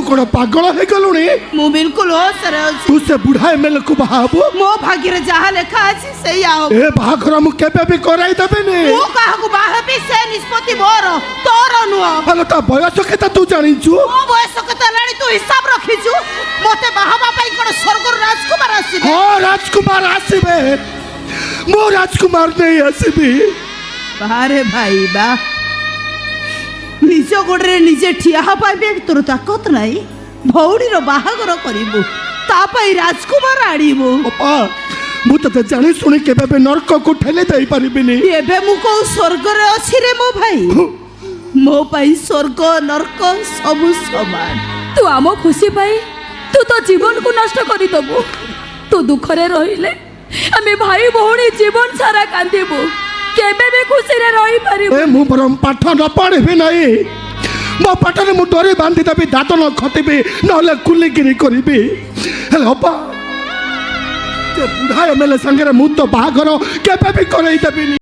कौन पागल है गलुनी मु बिल्कुल होश रे अछि तू से बुढ़ा एमएलए को बाहाबू मो भाग्य रे जहा लेखा अछि से आओ ए बाहाघर मु केबे भी कराई देबेनी मु काहा को बाहाबी से निष्पत्ति मोर तोर नुआ हेलो ता बयस केता तू जानिछु मो बयस केता लाणी तू हिसाब रखिछु मते बाहाबा पई कोन स्वर्ग राजकुमार आसीबे हां राजकुमार आसीबे मो राजकुमार नहीं आसीबी बारे भाई बा निज गोड़े निजे ठिया पाइबे तोर ताकत नाही भौड़ी रो बाहागर करिबो तापई राजकुमार आड़ीबो अपा मु तते जानि सुनि केबे बे नरक को ठेले देई परिबिनी एबे मु को स्वर्ग रे अछि रे मो भाई मो पाई स्वर्ग नरक सब समान तू आम खुशी पाई तू तो जीवन को नष्ट करी दबु तू दुख रे रहिले आमे भाई भौणी जीवन सारा कांदिबु केबे भी खुशी रे रही परिबु ए मु बरम पाठ न पढ़बी नहीं मो पाठरे मु डोरी बांधी देबी दात न खटिबी नले कुलिगिरी करिबी हेले अपा ते बुढ़ा एमएलए संगे मु तो बाहाघर केबे भी करई देबिनी